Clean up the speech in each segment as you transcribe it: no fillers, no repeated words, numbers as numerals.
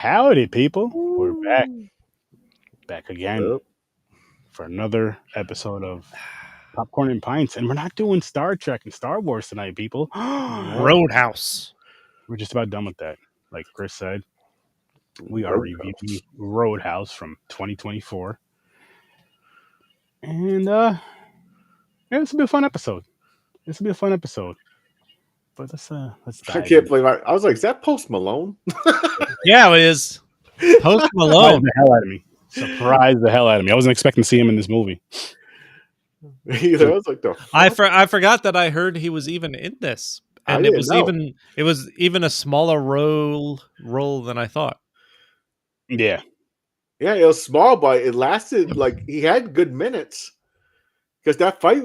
Howdy, people. We're back. Ooh. Back again Yep. for another episode of Popcorn and Pints. And we're not doing Star Trek and Star Wars tonight, people. No. Roadhouse. We're just about done with that. Like Chris said, we are Roadhouse. reviewing Roadhouse from 2024. And this will be a fun episode. This will be a fun episode. But let's I dive can't in. believe I was like, is that Post Malone? Yeah, it is. Post Surprised Malone. the hell out of me. Surprised the hell out of me. I wasn't expecting to see him in this movie. Either. I was like, the fuck? I forgot that I heard he was even in this, I and it didn't was even a smaller role than I thought. Yeah. Yeah, it was small, but it lasted like he had good minutes. Because that fight,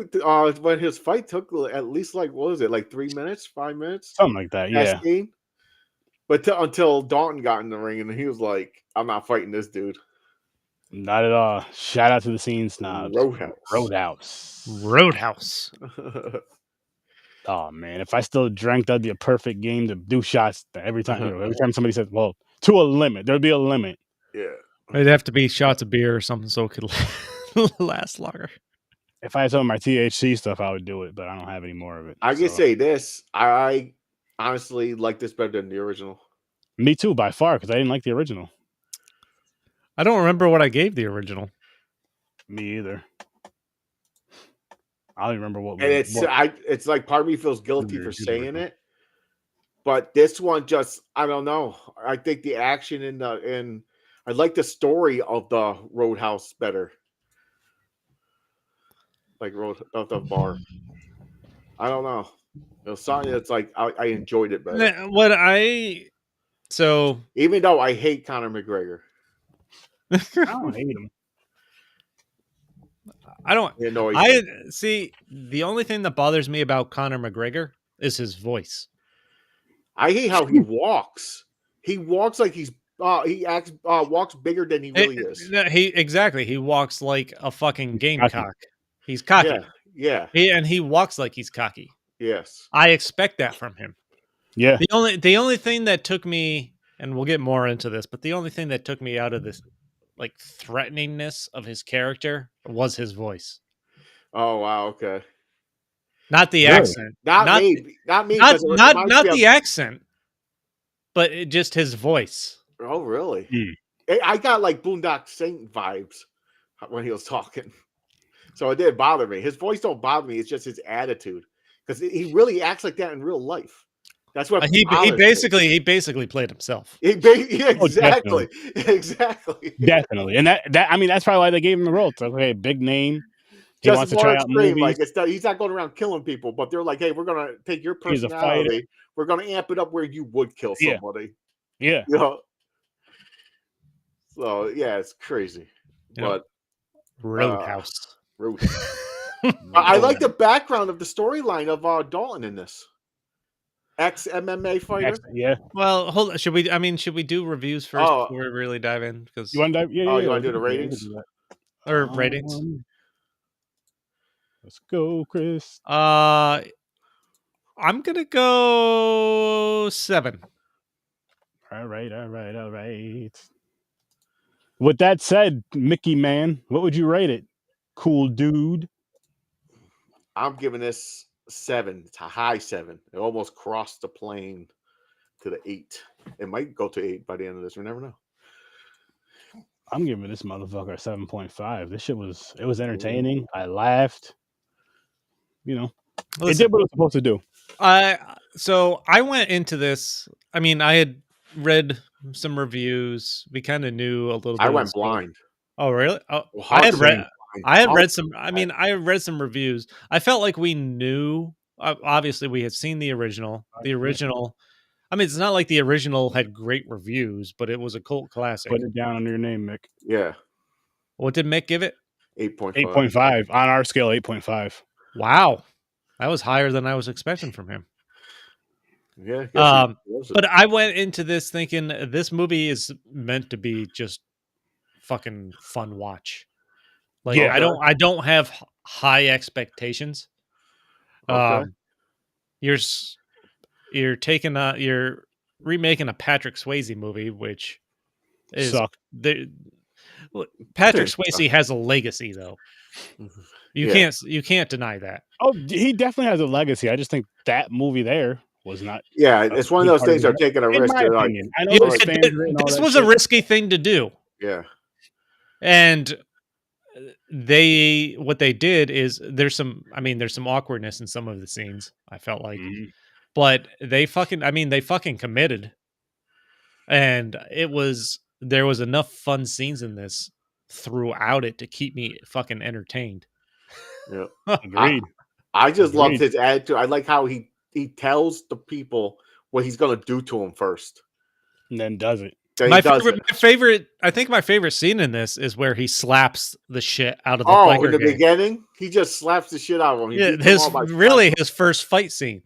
when his fight took at least like what was it, like 3 minutes, 5 minutes? Something like that. Yeah. Scene. But until Dalton got in the ring and he was like, I'm not fighting this dude. Not at all. Shout out to the scene snobs. Roadhouse. Roadhouse. Oh man, if I still drank, that'd be a perfect game to do shots every time. Every time somebody says, "Well, to a limit," there'd be a limit. Yeah. It'd have to be shots of beer or something so it could last longer. If I had some of my THC stuff, I would do it, but I don't have any more of it. I can say this. I honestly like this better than the original. Me too, by far, because I didn't like the original. I don't remember what I gave the original. Me either. I don't remember what. And it's like part of me feels guilty for saying it, but this one just I don't know. I think the action and I like the story of the Roadhouse better. Like of the bar. I don't know. It was something that's like I enjoyed it better. Even though I hate Conor McGregor. I don't hate him. See, the only thing that bothers me about Conor McGregor is his voice. I hate how he walks. He walks like he walks bigger than he really is. He walks like a fucking gamecock. He's cocky. Yeah. He walks like he's cocky. Yes. I expect that from him. Yeah. The only thing that took me, and we'll get more into this, but the only thing that took me out of this like threateningness of his character was his voice. Oh wow, okay. Not the accent. Not me. Not the accent, but just his voice. Oh really? I got like Boondock Saint vibes when he was talking. So it did bother me. His voice don't bother me. It's just his attitude. Because he really acts like that in real life. That's what he basically played himself. Exactly. Definitely. And that's probably why they gave him the role. It's like, okay, big name. He wants to try out movies. Like he's not going around killing people, but they're like, hey, we're gonna take your personality. We're gonna amp it up where you would kill somebody. Yeah. You know? So yeah, it's crazy. But Roadhouse. I like the background of the storyline of Dalton in this. Ex-MMA fighter. Yeah. Well, hold on. Should we do reviews first before we really dive in? Because you want to dive? Yeah. You want to do the ratings? Or ratings? Let's go, Chris. I'm gonna go 7. All right. With that said, Mickey Man, what would you rate it? Cool dude. I'm giving this 7. It's a high 7. It almost crossed the plane to the 8. It might go to 8 by the end of this. We never know. I'm giving this motherfucker a 7.5. This shit was entertaining. I laughed. You know, it did what it was supposed to do. So I went into this. I mean, I had read some reviews. We kind of knew a little bit. I went blind. Oh, really? Oh, I had read some. I mean, I read some reviews. I felt like we knew. Obviously, we had seen the original. I mean, it's not like the original had great reviews, but it was a cult classic. Put it down under your name, Mick. Yeah. What did Mick give it? 8.5. 8.5 on our scale. 8.5. Wow, that was higher than I was expecting from him. Yeah. But I went into this thinking this movie is meant to be just fucking fun watch. Like I don't have high expectations. Okay. You're remaking a Patrick Swayze movie, which suck. Patrick Swayze has a legacy, though. You can't deny that. Oh, he definitely has a legacy. I just think that movie there was not. Yeah, it's one of those things. They're taking a risk. In my opinion, I know this was a risky thing to do. Yeah, and what they did is there's some awkwardness in some of the scenes. I felt like, but they fucking committed, and there was enough fun scenes in this throughout it to keep me fucking entertained. Yeah, agreed. I just loved his attitude. I like how he tells the people what he's gonna do to him first, and then does it. My favorite scene in this is where he slaps the shit out of the biker in the beginning. He just slaps the shit out of him. His first fight scene.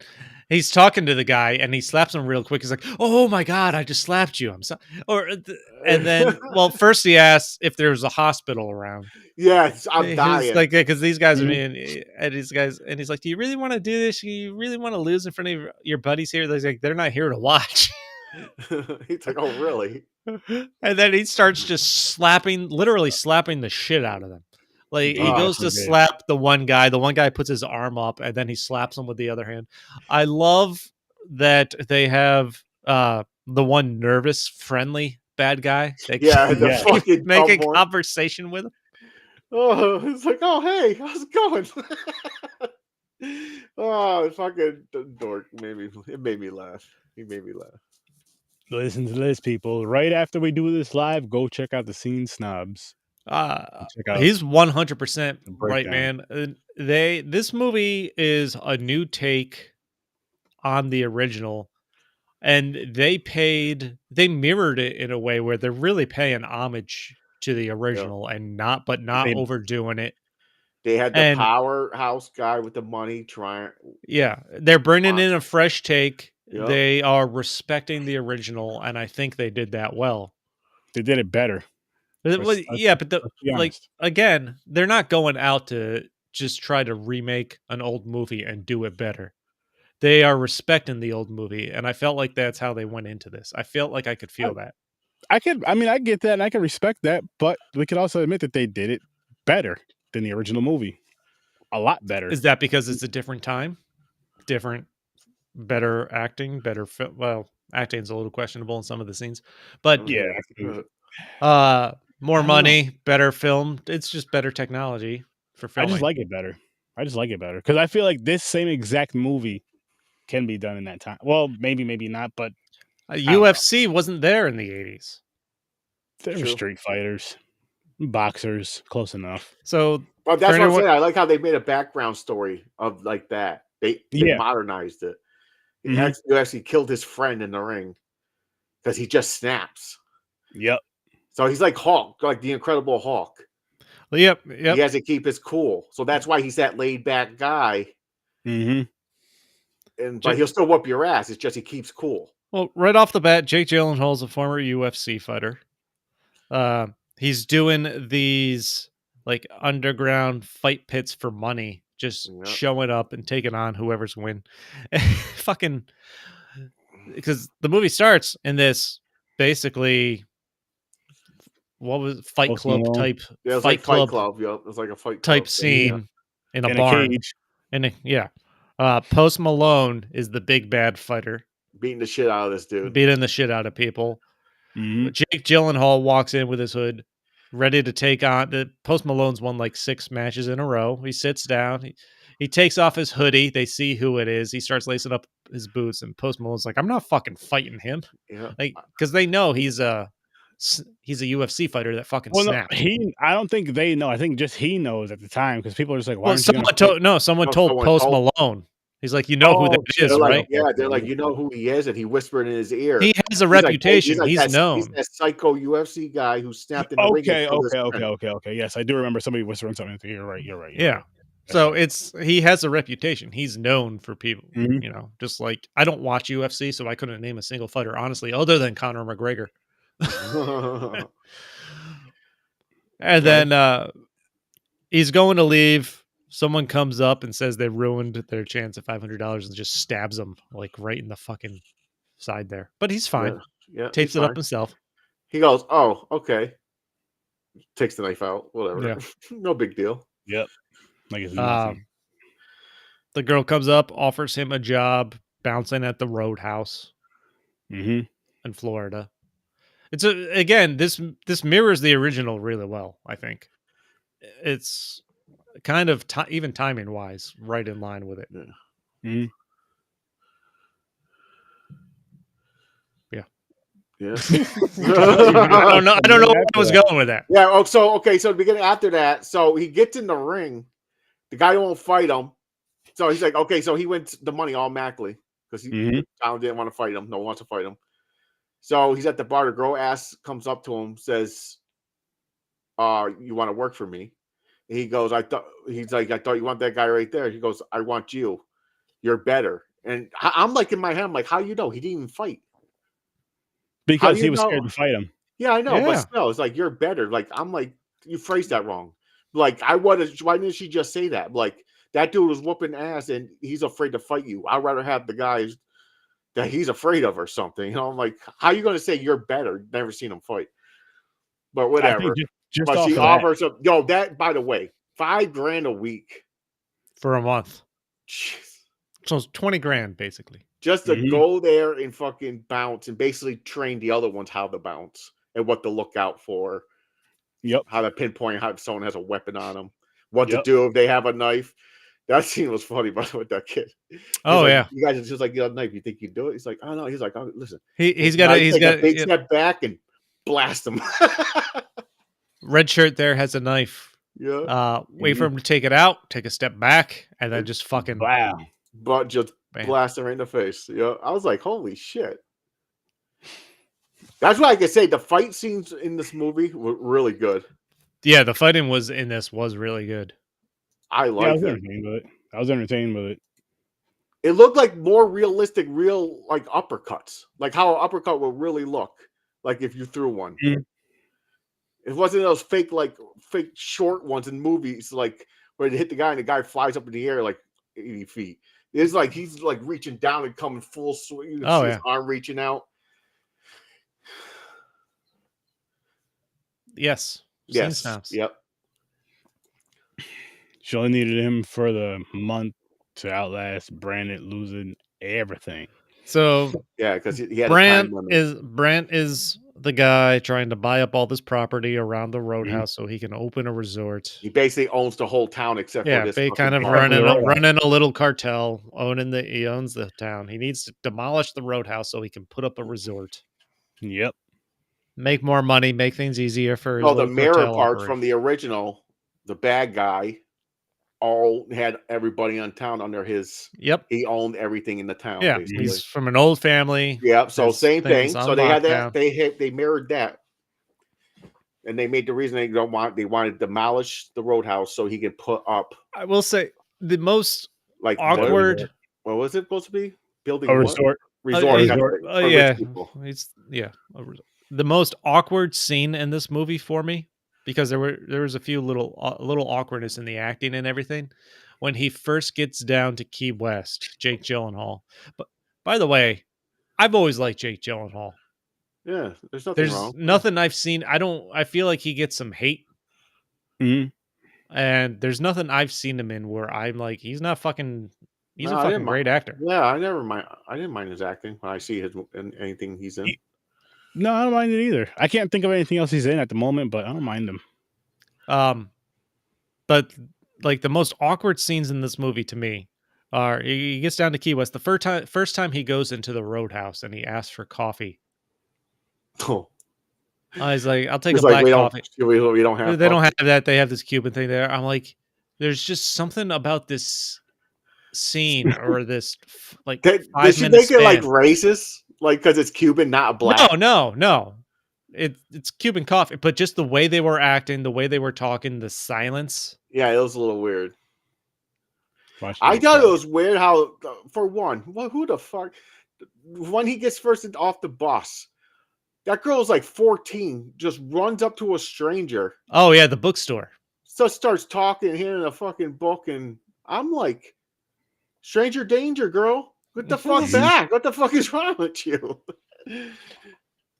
He's talking to the guy and he slaps him real quick. He's like, "Oh my god, I just slapped you. I'm sorry." And then, first he asks if there's a hospital around. Yes, I'm dying. Like, because these guys are being, and he's like, "Do you really want to do this? You really want to lose in front of your buddies here?" They're not here to watch. He's like, "Oh, really?" And then he starts just literally slapping the shit out of them. Like, he goes to slap the one guy. The one guy puts his arm up, and then he slaps him with the other hand. I love that they have the one nervous, friendly bad guy. Fucking making conversation with him. Oh, it's like, "Oh, hey, how's it going?" Oh, fucking dork. It made me laugh. He made me laugh. Listen to this, people. Right after we do this live, go check out the Scene Snobs. He's 100% right, man. This movie is a new take on the original, and they mirrored it in a way where they're really paying homage to the original and not overdoing it. They had the powerhouse guy with the money trying. Yeah, they're bringing in a fresh take. Yep. They are respecting the original, and I think they did that well. They did it better. Again, they're not going out to just try to remake an old movie and do it better. They are respecting the old movie, and I felt like that's how they went into this. I felt like I could feel that. I get that, and I can respect that, but we could also admit that they did it better than the original movie. A lot better. Is that because it's a different time? Better acting, acting's a little questionable in some of the scenes, but more money, better film. It's just better technology for filming. I just like it better because I feel like this same exact movie can be done in that time. Well, maybe not, but UFC wasn't there in the 80s. They were street fighters, boxers, close enough. So, but that's what I'm saying. I like how they made a background story of like that. They modernized it. You actually killed his friend in the ring because he just snaps. Yep. So he's like Hulk, like the Incredible Hulk. Yep. He has to keep his cool. So that's why he's that laid back guy. Mm-hmm. But he'll still whoop your ass. It's just he keeps cool. Well, right off the bat, Jake Gyllenhaal is a former UFC fighter. He's doing these like underground fight pits for money. Just showing up and taking on whoever's win. Fucking, because the movie starts in this basically, what was it? Fight Club type? Yeah, it was like Fight Club. Yep, it was like a fight type scene in a barn. Post Malone is the big bad fighter, beating the shit out of this dude, beating the shit out of people. Jake Gyllenhaal walks in with his hood, ready to take on the Post Malone's won like 6 matches in a row. He sits down. He takes off his hoodie. They see who it is. He starts lacing up his boots, and Post Malone's like, "I'm not fucking fighting him." Yeah, like because they know he's a UFC fighter that fucking snaps. I don't think they know. I think just he knows at the time because people are just like, "Why?" Someone told Post Malone. He's like, who that is, right? They're like, you know who he is, and he whispered in his ear. He has a reputation. He's known. He's that psycho UFC guy who snapped in the ring. Okay. Yes, I do remember somebody whispering something. You're right. Yeah. So he has a reputation. He's known for people, just like I don't watch UFC, so I couldn't name a single fighter, honestly, other than Conor McGregor. And then he's going to leave. Someone comes up and says they ruined their chance at $500 and just stabs him like right in the fucking side there. But he's fine. Yeah, tapes it up himself. He goes, "Oh, okay." Takes the knife out. Whatever. Yeah. No big deal. Yep. Like it's nothing. The girl comes up, offers him a job bouncing at the Roadhouse Mm-hmm. in Florida. It's again, this mirrors the original really well, I think. It's kind of even timing wise, right in line with it. Yeah. Mm-hmm. Yeah. I don't know where I was going with that. Yeah. Oh, so the beginning after that, so he gets in the ring. The guy won't fight him. So he's like, okay, so he wins the money automatically because the town didn't want to fight him. No one wants to fight him. So he's at the bar. The girl comes up to him, says, "You want to work for me?" And he goes, I thought you want that guy right there. He goes, "I want you. You're better." And I'm like in my head, I'm like, how you know he didn't even fight? Because he was scared to fight him. Yeah, I know, but still, it's like you're better. Like I'm like, you phrased that wrong. Like why didn't she just say that? Like that dude was whooping ass and he's afraid to fight you. I'd rather have the guys that he's afraid of or something. You know, I'm like, how are you going to say you're better? Never seen him fight. But whatever. But she offers up. Yo, that, by the way, $5,000 a week. For a month. Jeez. So it's 20 grand, basically. Just to go there and fucking bounce and basically train the other ones how to bounce and what to look out for. Yep. How to pinpoint how if someone has a weapon on them. What to do if they have a knife. That scene was funny, by the way, with that kid. Oh, like, yeah. You guys are just like, you got a knife. You think you do it? He's like, oh, no. He's like, oh, listen. He's got a big step back and blast him. Red shirt there has a knife. Yeah. Wait for him to take it out, take a step back, and then just fucking but just blast him right in the face. Yeah. I was like, holy shit. That's why I can say the fight scenes in this movie were really good. Yeah, the fighting was really good. I liked it. I was entertained with it. It looked like more realistic, real like uppercuts, like how an uppercut would really look, like if you threw one. Mm-hmm. It wasn't those fake short ones in movies, like where they hit the guy and the guy flies up in the air like 80 feet. It's like he's like reaching down and coming full swing. You can see his arm reaching out. Yes. Yes. Yep. She only needed him for the month to outlast Brandon losing everything. So yeah, because he had Brant is the guy trying to buy up all this property around the Roadhouse so he can open a resort. He basically owns the whole town except for this. They kind of running a little cartel, he owns the town. He needs to demolish the Roadhouse so he can put up a resort. Yep. Make more money, make things easier for his the mirror parts from the original, the bad guy all had everybody in town under his. Yep. He owned everything in the town. Yeah, basically. He's from an old family. Yep. So same thing. So they had that. They mirrored that, and they made the reason they wanted to demolish the Roadhouse so he could put up. I will say the most awkward. What was it supposed to be? Building a resort. Resort. Yeah. The most awkward scene in this movie for me. Because there was a few little awkwardness in the acting and everything when he first gets down to Key West, Jake Gyllenhaal. But by the way, I've always liked Jake Gyllenhaal. Yeah, there's nothing wrong. Nothing I've seen. I feel like he gets some hate, and there's nothing I've seen him in where I'm like, he's a fucking great actor. Yeah, I didn't mind his acting when I see anything he's in. No, I don't mind it either. I can't think of anything else he's in at the moment, but I don't mind him. But like the most awkward scenes in this movie to me are he gets down to Key West. The first time he goes into the Roadhouse and he asks for coffee. Oh. He's like, I'll take a black coffee. We don't have. They don't have that. They have this Cuban thing there. I'm like, there's just something about this scene or this like. Did she make it like racist? Like, because it's Cuban, not black? No. It's Cuban coffee, but just the way they were acting, the way they were talking, the silence. Yeah, it was a little weird. I thought it was weird how, for one, who the fuck? When he gets first off the bus, that girl's like 14, just runs up to a stranger. Oh, yeah, the bookstore. So starts talking, handing a fucking book, and I'm like, stranger danger, girl. What the fuck back? What the fuck is wrong with you?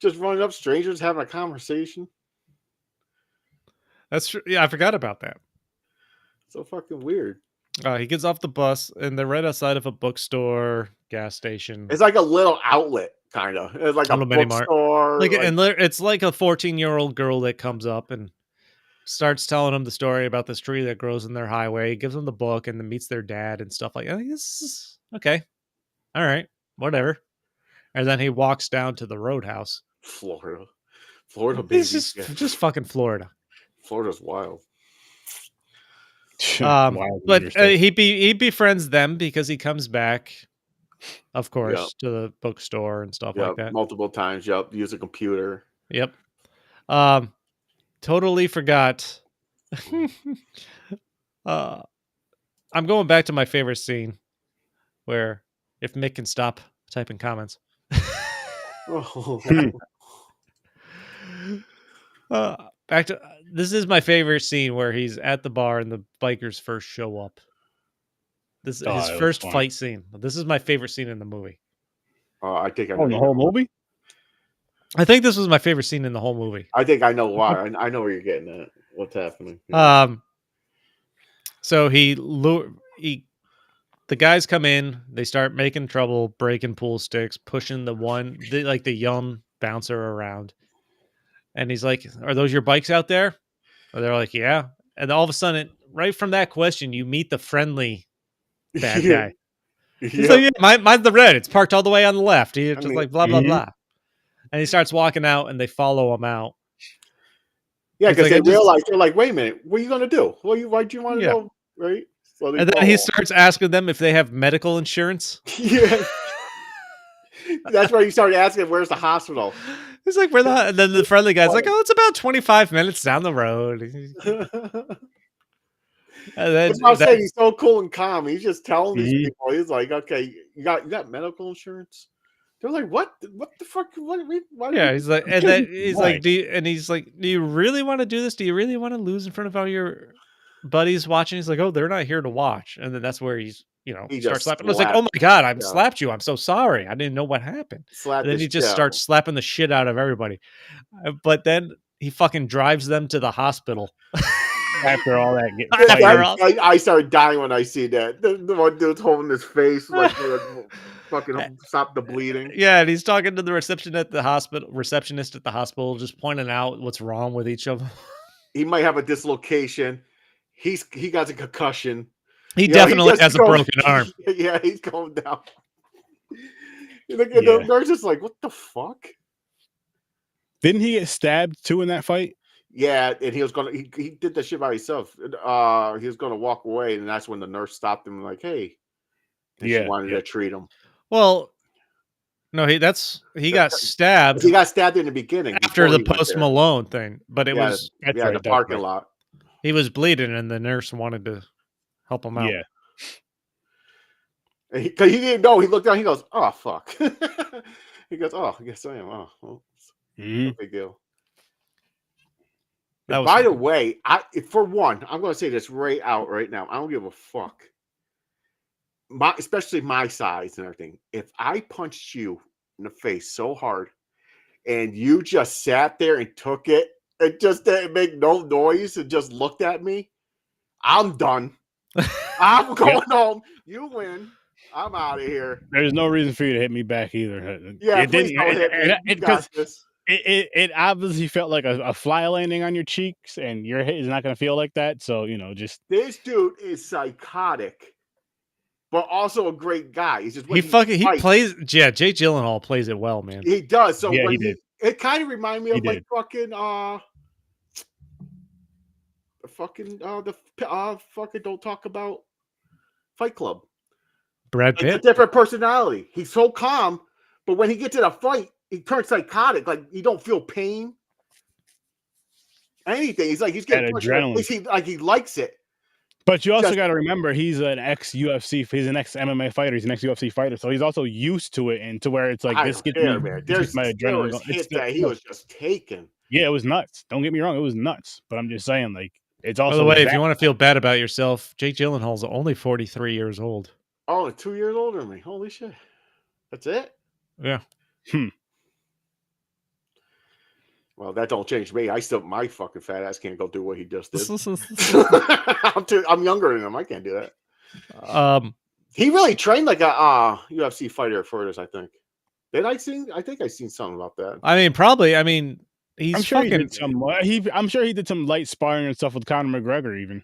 Just running up strangers having a conversation. That's true. Yeah, I forgot about that. So fucking weird. He gets off the bus, and they're right outside of a bookstore, gas station. It's like a little outlet, kind of. It's like a bookstore. And it's like a 14-year-old girl that comes up and starts telling them the story about this tree that grows in their highway. Gives them the book, and then meets their dad and stuff like that. This is okay. All right, whatever. And then he walks down to the Roadhouse. Florida, baby. It's just fucking Florida. Florida's wild. But he befriends them because he comes back, of course, to the bookstore and stuff like that. Multiple times. Yep. Use a computer. Yep. Totally forgot. I'm going back to my favorite scene where if Mick can stop typing comments. Back to this is my favorite scene where he's at the bar and the bikers first show up. This is his first fight scene. This is my favorite scene in the movie. I think I know the whole movie. I think this was my favorite scene in the whole movie. I think I know why. I know where you're getting at. What's happening? So the guys come in. They start making trouble, breaking pool sticks, pushing the young bouncer around. And he's like, "Are those your bikes out there?" Or they're like, "Yeah." And all of a sudden, right from that question, you meet the friendly bad guy. He's like, "Yeah, mine's the red. It's parked all the way on the left." He's like, blah, blah, blah. And he starts walking out, and they follow him out. Yeah, because they realize, they're like, wait a minute, what are you going to do? Why do you want to go? Right? So and then he starts asking them if they have medical insurance. Yeah. That's where you started asking, where's the hospital? He's like, where the... And then the friendly guy's like, it's about 25 minutes down the road. And then I'm saying he's so cool and calm. He's just telling these people, he's like, okay, you got medical insurance? They're like, what the fuck? Why he's like, and then he's like, do you really want to do this? Do you really want to lose in front of all your buddies watching? He's like, oh, they're not here to watch. And then that's where he starts slapping. I was like, oh my God, I slapped you. I'm so sorry. I didn't know what happened. And then he just starts slapping the shit out of everybody. But then he fucking drives them to the hospital. After all that, I started dying when I see that. The one dude's holding his face like fucking stop the bleeding. Yeah, and he's talking to the receptionist at the hospital, just pointing out what's wrong with each of them. He might have a dislocation. He got a concussion. He definitely has a broken arm. Yeah, he's going down. The nurse is like, what the fuck? Didn't he get stabbed too in that fight? Yeah, and he did that shit by himself. He was gonna walk away, and that's when the nurse stopped him, like, hey. And she wanted to treat him. Well, no, he got stabbed. He got stabbed in the beginning after the Post Malone thing, but it was the parking lot. He was bleeding, and the nurse wanted to help him out. Yeah, because he didn't know. He looked down. He goes, "Oh fuck." He goes, "Oh, I guess I am." Oh, well, no big deal. By the way, for one, I'm going to say this right now. I don't give a fuck. Especially my size and everything. If I punched you in the face so hard and you just sat there and took it and just didn't make no noise and just looked at me, I'm done. I'm going home. You win. I'm out of here. There's no reason for you to hit me back either. Yeah, please don't hit me. It obviously felt like a fly landing on your cheeks, and your hit is not going to feel like that. So, just... This dude is psychotic. But also a great guy. He's just he plays. Yeah, Jake Gyllenhaal plays it well, man. He does. So he did. It kind of reminded me of like fucking fucking don't talk about Fight Club. Brad Pitt. It's a different personality. He's so calm, but when he gets in a fight, he turns psychotic. Like you don't feel pain, anything. He's like he's getting adrenaline. He likes it. But you also got to remember, he's an ex-UFC, he's an ex-MMA fighter, he's an ex-UFC fighter, so he's also used to it, and to where it's like, this gets my adrenaline. He was just taken. Yeah, it was nuts. Don't get me wrong, it was nuts. But I'm just saying, like, it's also... By the way, if you want to feel bad about yourself, Jake Gyllenhaal's only 43 years old. Oh, 2 years older than me. Holy shit. That's it? Yeah. Well, that don't change me. My fucking fat ass can't go do what he just did. I'm younger than him. I can't do that. He really trained like a UFC fighter for this, I think. I think I seen something about that. I mean, probably. I mean, I'm sure he did some. I'm sure he did some light sparring and stuff with Conor McGregor. Even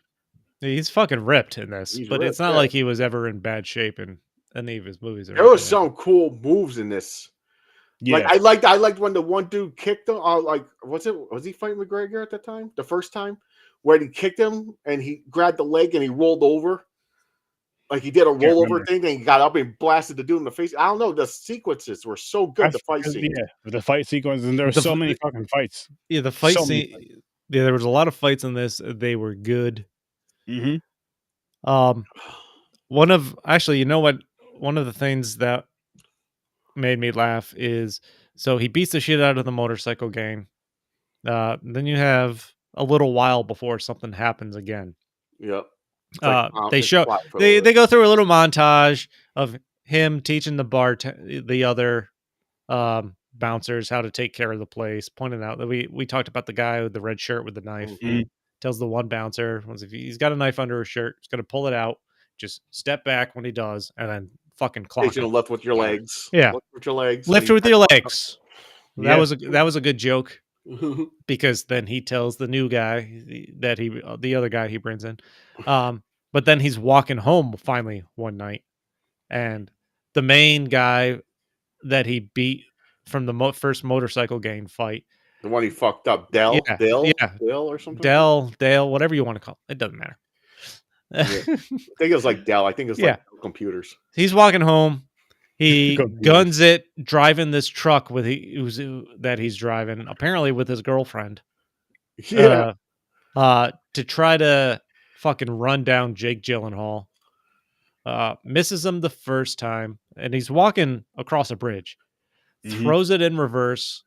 he's fucking ripped in this, but it's not like he was ever in bad shape in any of his movies. There was some cool moves in this. Yeah, like I liked when the one dude kicked him. Was he fighting McGregor at the time? The first time, where he kicked him and he grabbed the leg and he rolled over. Like he did a rollover thing, then he got up and blasted the dude in the face. I don't know. The sequences were so good. The fight scene, the fight sequences, and there were so many fucking fights. Yeah, the fight scene. Yeah, there was a lot of fights in this. They were good. Mm-hmm. One of the things that made me laugh is he beats the shit out of the motorcycle gang. Then you have a little while before something happens again. Yep. They go through a little montage of him teaching the other bouncers how to take care of the place, pointing out that we talked about the guy with the red shirt with the knife. Mm-hmm. Tells the one bouncer, if he's got a knife under his shirt, he's going to pull it out, just step back when he does, and then fucking clock him. Lift with your legs. Yeah. Lift with your legs. Lift with your legs. That was a good joke. Because then he tells the new guy that the other guy he brings in. But then he's walking home finally one night, and the main guy that he beat from the first motorcycle gang fight, the one he fucked up, Dale or something, Dale, whatever you want to call it, doesn't matter. I think it was like Dell. I think it's like computers. He's walking home. He guns it, driving this truck that he's driving, apparently with his girlfriend. Yeah. To try to fucking run down Jake Gyllenhaal. Misses him the first time, and he's walking across a bridge. Mm-hmm. Throws it in reverse.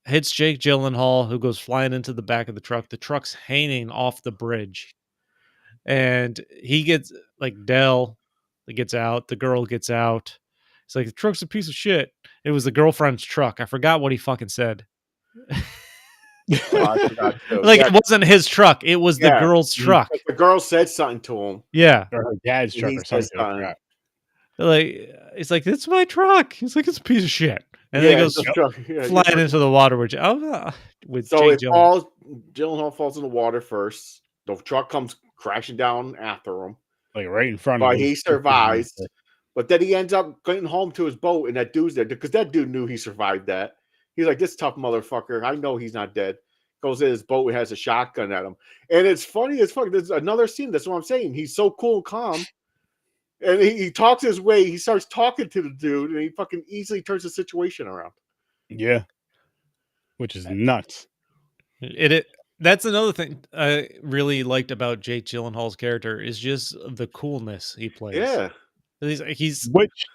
Hits Jake Gyllenhaal, who goes flying into the back of the truck. The truck's hanging off the bridge. And he gets, Dell gets out. The girl gets out. It's like, the truck's a piece of shit. It was the girlfriend's truck. I forgot what he fucking said. It wasn't his truck. It was the girl's truck. The girl said something to him. Yeah. Or her dad's truck or something. It's like, it's my truck. He's like, it's a piece of shit. And then he goes flying into the water with Jake Gyllenhaal. Gyllenhaal falls in the water first. The truck comes crashing down after him. Like right in front of him. But he survives. But then he ends up getting home to his boat, and that dude's there because that dude knew he survived that. He's like, this tough motherfucker. I know he's not dead. Goes in his boat and has a shotgun at him. And it's funny as fuck. There's another scene. That's what I'm saying. He's so cool and calm. And he talks his way. He starts talking to the dude, and he fucking easily turns the situation around. Yeah. Which is nuts. That's another thing I really liked about Jake Gyllenhaal's character is just the coolness he plays. Yeah. He's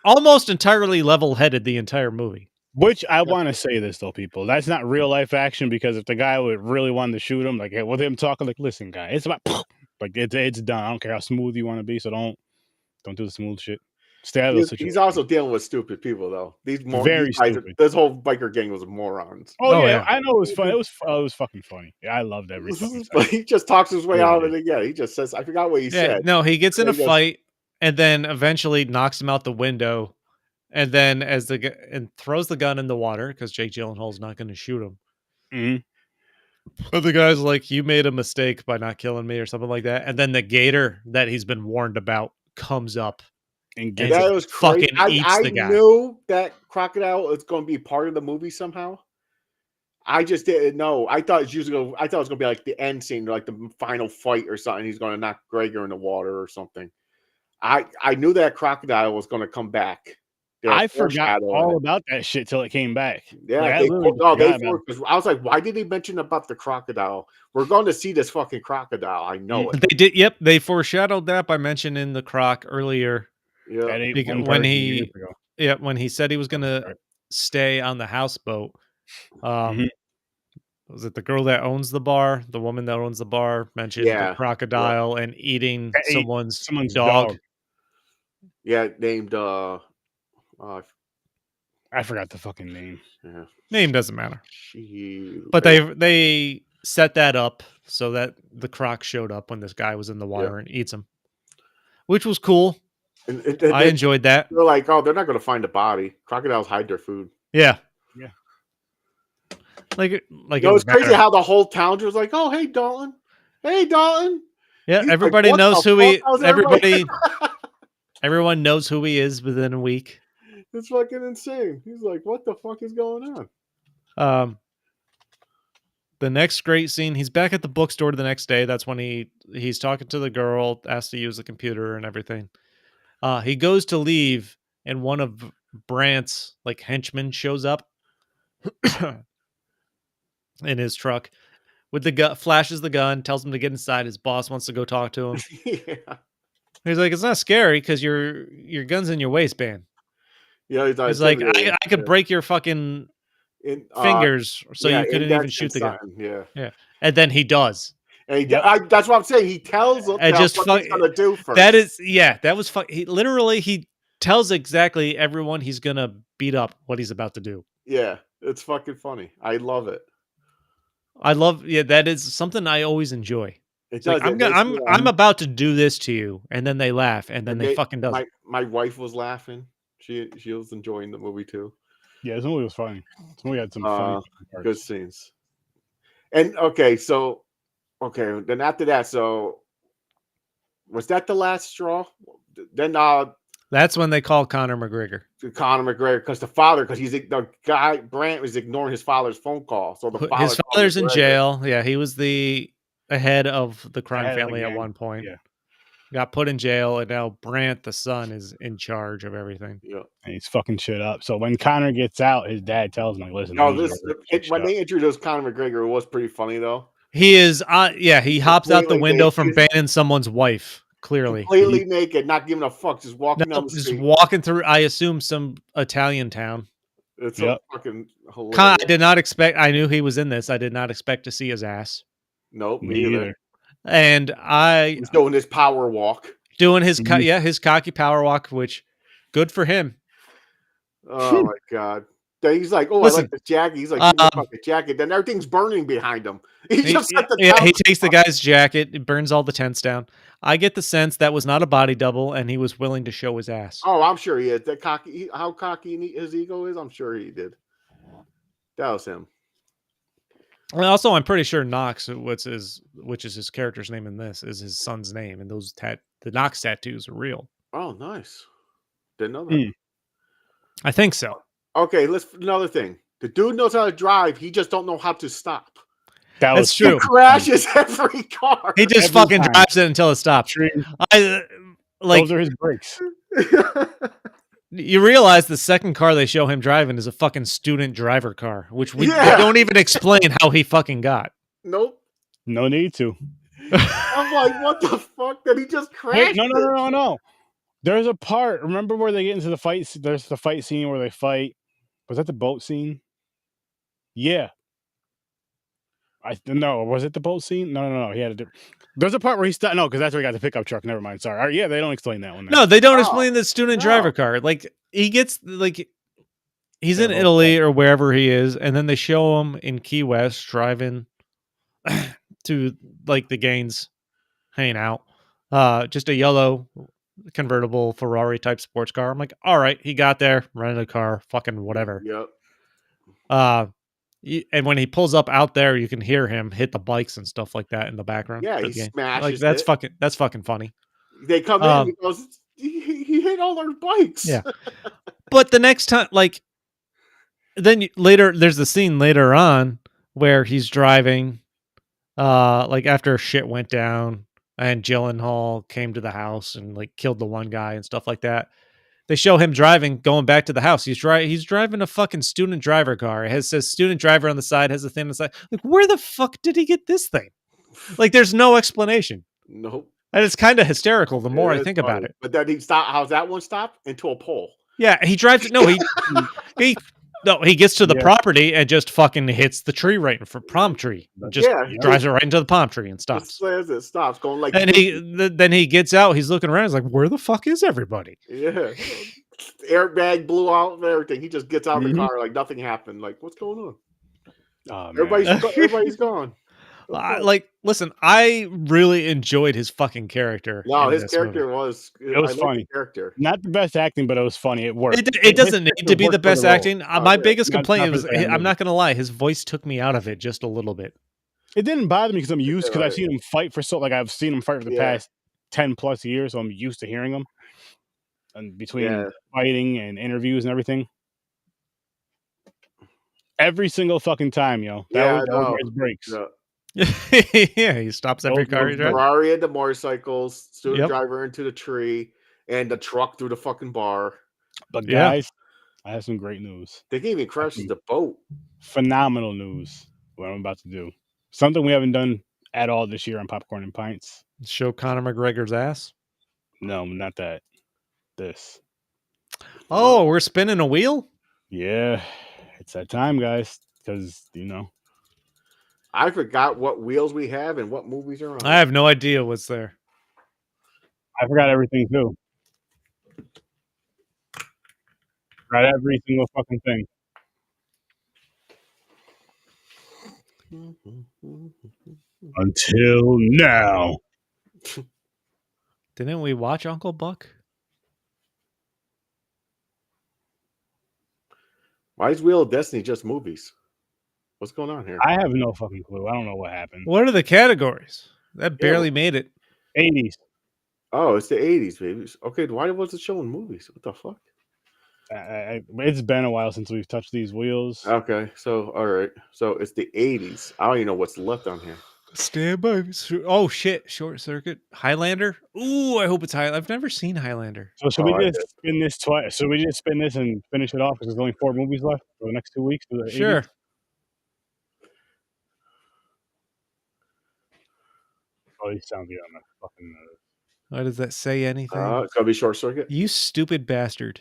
almost entirely level-headed the entire movie. Which I want to say this, though, people. That's not real-life action, because if the guy would really want to shoot him, with him talking, listen, guy, it's about, it's done. I don't care how smooth you want to be, so don't do the smooth shit. Stay out of those situations. He's also dealing with stupid people, though. Stupid. This whole biker gang was morons. Oh yeah, I know it was fun. It was fucking funny. Yeah, I loved every fucking But he just talks his way out of it again. He just says, I forgot what he said. No, he gets in a fight and then eventually knocks him out the window, and then and throws the gun in the water because Jake Gyllenhaal's not going to shoot him. Mm-hmm. But the guy's like, you made a mistake by not killing me or something like that. And then the gator that he's been warned about comes up. And that was crazy. I knew that crocodile was going to be part of the movie somehow. I just didn't know. I thought it was going to be like the end scene, like the final fight or something. He's going to knock Gregor in the water or something. I knew that crocodile was going to come back. I forgot all about that shit till it came back. Yeah, I was like, why did they mention about the crocodile? We're going to see this fucking crocodile. I know it. They did. Yep, they foreshadowed that by mentioning the croc earlier. Yeah, when he said he was going to stay on the houseboat. Was it the girl that owns the bar? The woman that owns the bar mentioned the crocodile and eating someone's dog. Yeah, named I I forgot the fucking name. Yeah. Name doesn't matter. But they set that up so that the croc showed up when this guy was in the water and eats him, which was cool. I enjoyed that. They're like, oh, they're not going to find the body. Crocodiles hide their food. Yeah. Like it's crazy how the whole town was like, oh, hey, Dalton. Hey, Dalton. Yeah, He's everybody like, knows who he. Everyone knows who he is within a week. It's fucking insane. He's like, what the fuck is going on? The next great scene, he's back at the bookstore the next day. That's when he's talking to the girl, asked to use the computer and everything. He goes to leave, and one of Brant's like henchmen shows up in his truck with the gun, flashes the gun, tells him to get inside. His boss wants to go talk to him. Yeah. He's like, it's not scary because your gun's in your waistband. Yeah, he's like, I could break your fucking fingers so you couldn't even shoot the gun. Yeah. And then he does. And that's what I'm saying. He tells what he's gonna do first. That is, that was fuck. He tells exactly everyone he's gonna beat up what he's about to do. Yeah, it's fucking funny. I love it. That is something I always enjoy. It's like, I'm about to do this to you, and then they laugh, and then they fucking does. My wife was laughing. She was enjoying the movie too. Yeah, this movie was funny. This movie had some funny good scenes. And then after that, so was that the last straw? Then that's when they call Conor McGregor. Because the guy Brant was ignoring his father's phone call. So his father's in jail. Yeah, he was the head of the crime family at one point. Yeah. Got put in jail, and now Brant, the son, is in charge of everything. Yeah, and he's fucking shit up. So when Conor gets out, his dad tells him, like, listen. When they introduced Conor McGregor, it was pretty funny though. He is, he hops out the window from banging someone's wife. Clearly, completely naked, not giving a fuck, just walking down the street. Just walking through, I assume, some Italian town. It's so fucking hilarious. I did not expect. I knew he was in this. I did not expect to see his ass. Nope, me either. And he's doing his power walk, doing his his cocky power walk, which good for him. Oh my god. Then he's like, "Oh, I like the jacket." He's like, "The jacket." Then everything's burning behind him. He takes the guy's jacket. It burns all the tents down. I get the sense that was not a body double, and he was willing to show his ass. Oh, I'm sure he is. That cocky, how cocky his ego is. I'm sure he did. That was him. And also, I'm pretty sure Knox, which is his character's name in this, is his son's name, and the Knox tattoos are real. Oh, nice. Didn't know that. I think so. Okay, another thing. The dude knows how to drive. He just don't know how to stop. That's true. He crashes every car. He just fucking drives it until it stops. Those are his brakes. You realize the second car they show him driving is a fucking student driver car, which we don't even explain how he fucking got. Nope. No need to. I'm like, what the fuck? Did he just crash? Wait, no. There's a part. Remember where they get into the fight? There's the fight scene where they fight. Was that the boat scene? Yeah. Was it the boat scene? No. He had a different. There's a part where he stopped. No, because that's where he got the pickup truck. Never mind. Sorry. Yeah, they don't explain that one. No, they don't explain the student driver car. Like he gets he's in Italy or wherever he is, and then they show him in Key West driving to like the Gaines hanging out. Just a yellow convertible Ferrari type sports car. I'm like, all right, he got there, rented a car, fucking whatever. Yep. And when he pulls up out there, you can hear him hit the bikes and stuff like that in the background. Yeah, he smashes. Like that's fucking funny. They come in and he goes, he hit all our bikes. Yeah. But the next time, then later, there's the scene later on where he's driving, after shit went down and Gyllenhaal came to the house and killed the one guy and stuff like that. They show him driving, going back to the house. He's driving a fucking student driver car. It says student driver on the side, has a thing on the side. Where the fuck did he get this thing? There's no explanation. Nope. And it's kind of hysterical the more I think about it. But then he stopped. How's that one stop? Into a pole. Yeah, he drives. No, he gets to the property and just fucking hits the tree right in front, palm tree. Just drives it right into the palm tree and stops. It stops going And then he gets out. He's looking around. He's like, "Where the fuck is everybody?" Yeah, airbag blew out and everything. He just gets out of the car like nothing happened. Like, what's going on? Oh, Everybody's gone. Listen, I really enjoyed his fucking character. No, his character movie. was funny. Character. Not the best acting, but it was funny. It worked. It doesn't need to be the best acting. My biggest complaint was, I'm not going to lie, his voice took me out of it just a little bit. It didn't bother me because I'm used, because I've seen him fight I've seen him fight for the past 10 plus years, so I'm used to hearing him. And between fighting and interviews and everything. Every single fucking time, yo. That was his breaks. Yeah, he stops every car he drives. Ferrari into motorcycles, student driver into the tree, and the truck through the fucking bar. But guys, I have some great news. They can't even crash the boat. Phenomenal news. What I'm about to do. Something we haven't done at all this year on Popcorn and Pints. Show Conor McGregor's ass? No, not that. This. Oh, we're spinning a wheel? Yeah. It's that time, guys. Because, I forgot what wheels we have and what movies are on. I have no idea what's there. I forgot everything, too. Forgot every single fucking thing. Until now. Didn't we watch Uncle Buck? Why is Wheel of Destiny just movies? What's going on here? I have no fucking clue. I don't know what happened. What are the categories? That barely made it. 80s. Oh, it's the 80s, baby. Okay, why was it showing movies? What the fuck? It's been a while since we've touched these wheels. Okay, so all right. So it's the 80s. I don't even know what's left on here. Stand by. Oh, shit. Short Circuit. Highlander. Ooh, I hope it's Highlander. I've never seen Highlander. So should we just spin this twice? Should we just spin this and finish it off? Because there's only 4 movies left for the next 2 weeks. Sure. 80s? Oh, he sounds good on the fucking... Why does that say anything? It's going to be Short Circuit. You stupid bastard.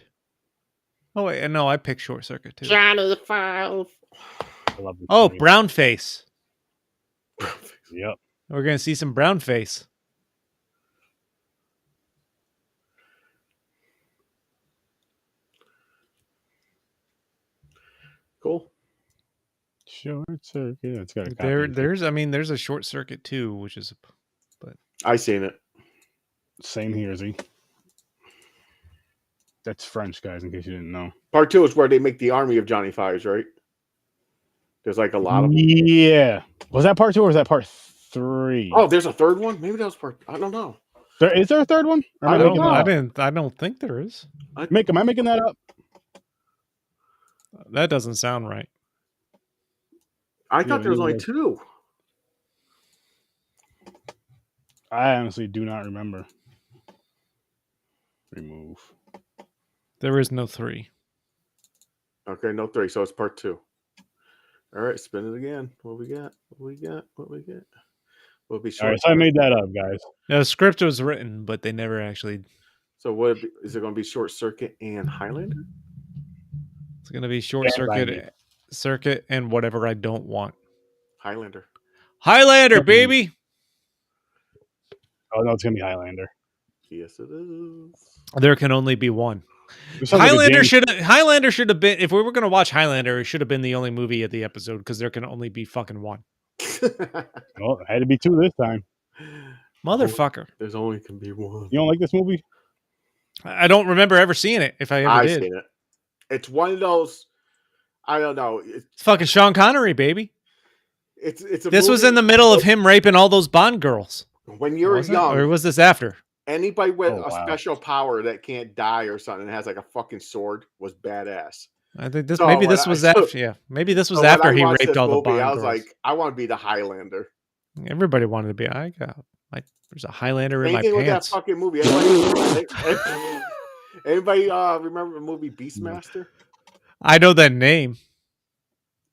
Oh, wait. No, I picked Short Circuit, too. Johnny Five. Oh, Brown Face. Yep. We're going to see some brown face. Cool. Short Circuit. It's got a there's a Short Circuit too, which is, but I seen it. Same here, Z. That's French, guys, in case you didn't know. Part 2 is where they make the army of Johnny Fives, right? There's like a lot of them. Yeah. Was that part 2 or was that part 3? Oh, there's a third one? Maybe that was part... I don't know. Is there a third one? I don't know. I don't think there is. Am I making that up? That doesn't sound right. I thought there was only 2. I honestly do not remember. Remove. There is no 3. Okay, no 3. So it's part 2. All right, spin it again. What we got? We'll be short. All right, so I made that up, guys. Now, the script was written, but they never actually. So is it going to be Short Circuit and Highlander? It's going to be Short Circuit, and whatever I don't want. Highlander, baby. Oh no, it's going to be Highlander. Yes, it is. There can only be one. Highlander should have been. If we were going to watch Highlander, it should have been the only movie of the episode because there can only be fucking one. Well, it had to be 2 this time. Motherfucker. There's only can be one. You don't like this movie? I don't remember ever seeing it. If I ever did, seen it. It's one of those. I don't know. It's fucking Sean Connery, baby. This was in the middle of him raping all those Bond girls. When you're young, or was this after? Anybody with a special power that can't die or something and has like a fucking sword was badass. I think this this was after. Yeah, maybe this was after he raped all the Bond girls. I was like, I want to be the Highlander. Everybody wanted to be. There's a Highlander in my with pants. That fucking movie. Anybody remember the movie Beastmaster? I know that name.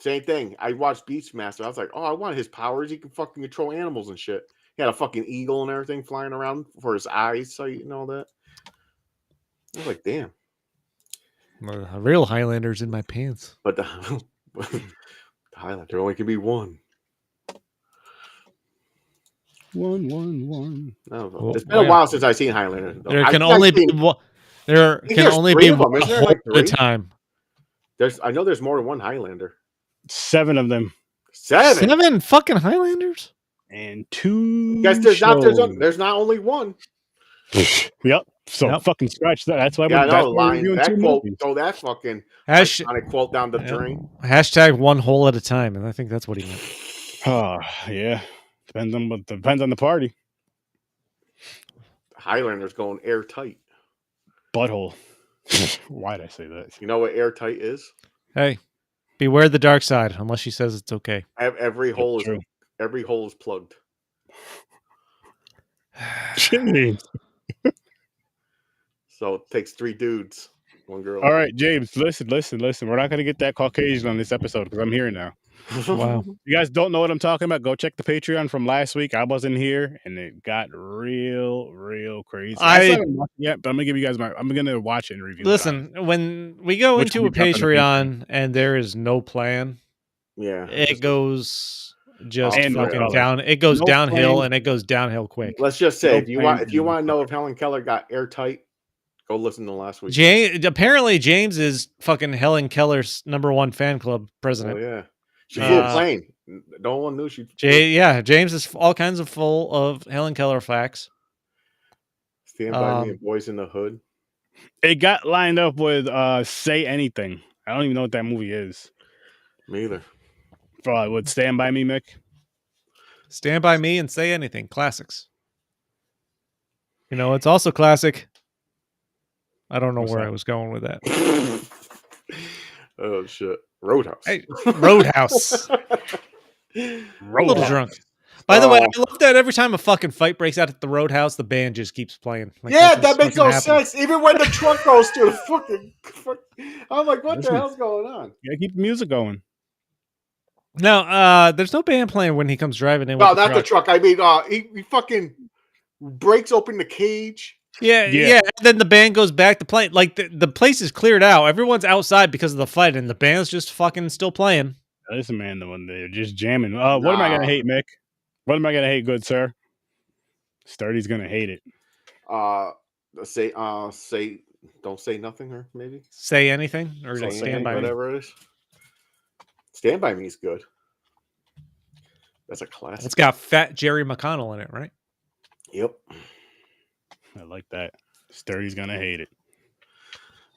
Same thing. I watched Beastmaster. I was like, oh, I want his powers. He can fucking control animals and shit. He had a fucking eagle and everything flying around for his eyesight and all that. I was like, damn. A real Highlander's in my pants. But the Highlander only can be one. One. No, it's been a while since I've seen Highlander. There can only be one. There can only be one hole at a time. I know there's more than one Highlander. 7 of them. 7 fucking Highlanders? And 2 Guess there's not only one. Yep. So fucking scratch that. That's why we're doing that 2 quote. Throw that fucking iconic quote down the drain. Hashtag one hole at a time, and I think that's what he meant. Oh yeah. Depends on the party. Highlander's going airtight. Butthole. Why'd I say that? You know what airtight is? Hey, beware the dark side. Unless she says it's okay. Every hole is plugged. Jeez. So it takes 3 dudes, 1 girl. All right, James. Listen. We're not gonna get that Caucasian on this episode because I'm here now. Wow. You guys don't know what I'm talking about? Go check the Patreon from last week. I wasn't here, and it got real crazy. I haven't watched it yet, but I'm gonna give you guys I'm gonna watch it and review. Listen, when we go into a Patreon and there is no plan, it goes just fucking down. It goes downhill, and it goes downhill quick. Let's just say, if you want to know if Helen Keller got airtight, go listen to last week. Apparently, James is fucking Helen Keller's #1 fan club president. Oh yeah. She flew a plane. No one knew she. James is all kinds of full of Helen Keller facts. Stand by Me and Boys in the Hood. It got lined up with Say Anything. I don't even know what that movie is. Me either. Would Stand By Me, Mick? Stand By Me and Say Anything. Classics. You know, it's also classic. I don't know where I was going with that. Oh shit. Roadhouse. Hey, Roadhouse. A little drunk. By the way, I love that every time a fucking fight breaks out at the Roadhouse, the band just keeps playing. Like, that makes no sense. Even when the truck goes to the fucking I'm like, what the hell's going on? Yeah, keep the music going. No, there's no band playing when he comes driving in. No, not the truck. I mean, he fucking breaks open the cage. Yeah. And then the band goes back to playing. Like the place is cleared out. Everyone's outside because of the fight, and the band's just fucking still playing. Listen, man, the one they're just jamming. What am I gonna hate, Mick? What am I gonna hate, good sir? Sturdy's gonna hate it. Don't say nothing, or maybe say anything, or stand by whatever me. It is. Stand by Me is good. That's a classic. It's got fat Jerry McConnell in it, right? Yep. I like that. Sturdy's gonna hate it.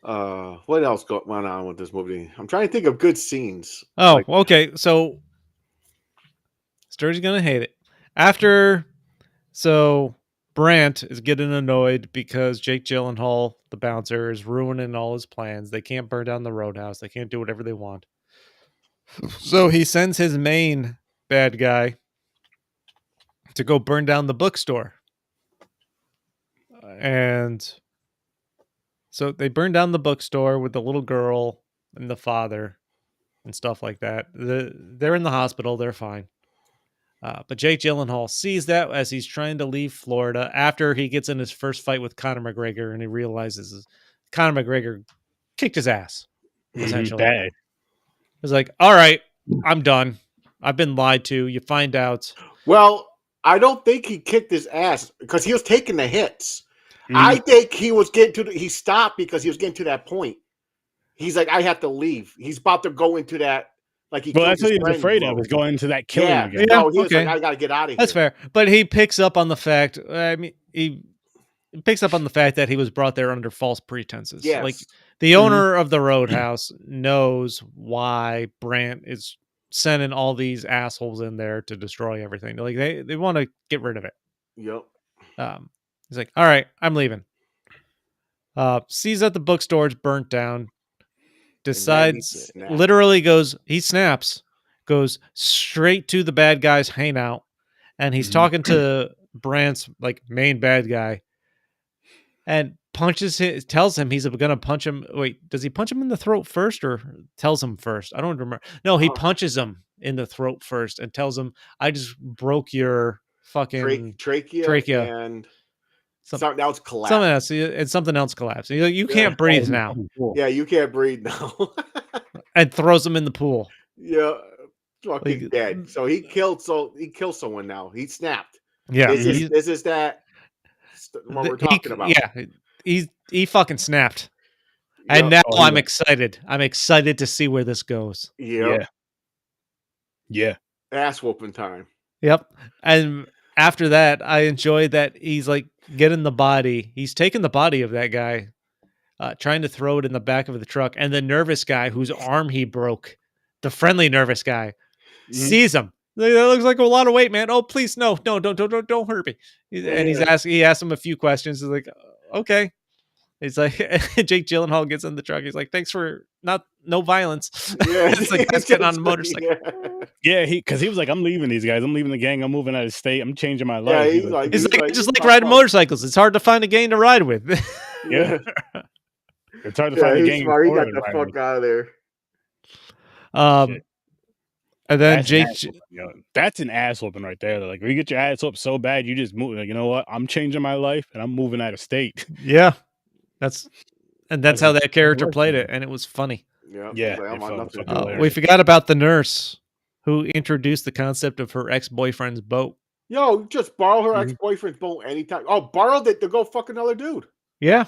What else went on with this movie? I'm trying to think of good scenes. Oh, okay. So Sturdy's gonna hate it. So Brandt is getting annoyed because Jake Gyllenhaal, the bouncer, is ruining all his plans. They can't burn down the Roadhouse. They can't do whatever they want. So he sends his main bad guy to go burn down the bookstore. And so they burn down the bookstore with the little girl and the father and stuff like that. They're in the hospital. They're fine. But Jake Gyllenhaal sees that as he's trying to leave Florida after he gets in his first fight with Conor McGregor, and he realizes Conor McGregor kicked his ass, essentially. Bad. He's like, all right, I'm done. I've been lied to. You find out. Well, I don't think he kicked his ass because he was taking the hits. I think he was he stopped because he was getting to that point. He's like, I have to leave. He's about to go into that. Like that's what he was afraid of, was going into that killing again. No, he was like, I got to get out of here. That's fair. But he picks up on the fact, he picks up on the fact that he was brought there under false pretenses. Yes. Like the owner of the Roadhouse knows why Brandt is sending all these assholes in there to destroy everything. Like they want to get rid of it. Yep. He's like, all right, I'm leaving. Sees that the bookstore's burnt down. Decides, he snaps, goes straight to the bad guy's hangout, and he's talking to Brandt's like main bad guy, and tells him he's gonna punch him. Wait, does he punch him in the throat first, or tells him first? I don't remember. No, he punches him in the throat first and tells him, "I just broke your fucking trachea and." Something else collapsed. Something else collapsed. You can't breathe now. Yeah, you can't breathe now. And throws him in the pool. Yeah, fucking dead. So he killed someone now. He snapped. Yeah, this is that what we're talking about. Yeah, he fucking snapped. And Yep. now I'm excited. I'm excited to see where this goes. Yep. Yeah. Ass whooping time. Yep. And after that, I enjoyed that he's like getting the body. He's taking the body of that guy, trying to throw it in the back of the truck. And the nervous guy whose arm he broke, the friendly nervous guy, sees him. That looks like a lot of weight, man. Oh, please, no, don't hurt me. And he asks him a few questions. He's like, okay. He's like, Jake Gyllenhaal gets in the truck. He's like, thanks for no violence. Yeah. It's like guys getting on a motorcycle. Yeah, because he was like, I'm leaving these guys. I'm leaving the gang. I'm moving out of state. I'm changing my Yeah, life. he's like, I just like riding motorcycles. It's hard to find a gang to ride with. Yeah. It's hard to find a gang. He got the fuck out of there. And then that's an ass whooping right there. Like, when you get your ass whooped so bad, you just move. Like, you know what? I'm changing my life and I'm moving out of state. Yeah. That's how that character played it, and it was funny. Yeah. We forgot about the nurse who introduced the concept of her ex-boyfriend's boat. Yo, just borrow her ex-boyfriend's boat anytime. Oh, borrowed it to go fuck another dude. Yeah.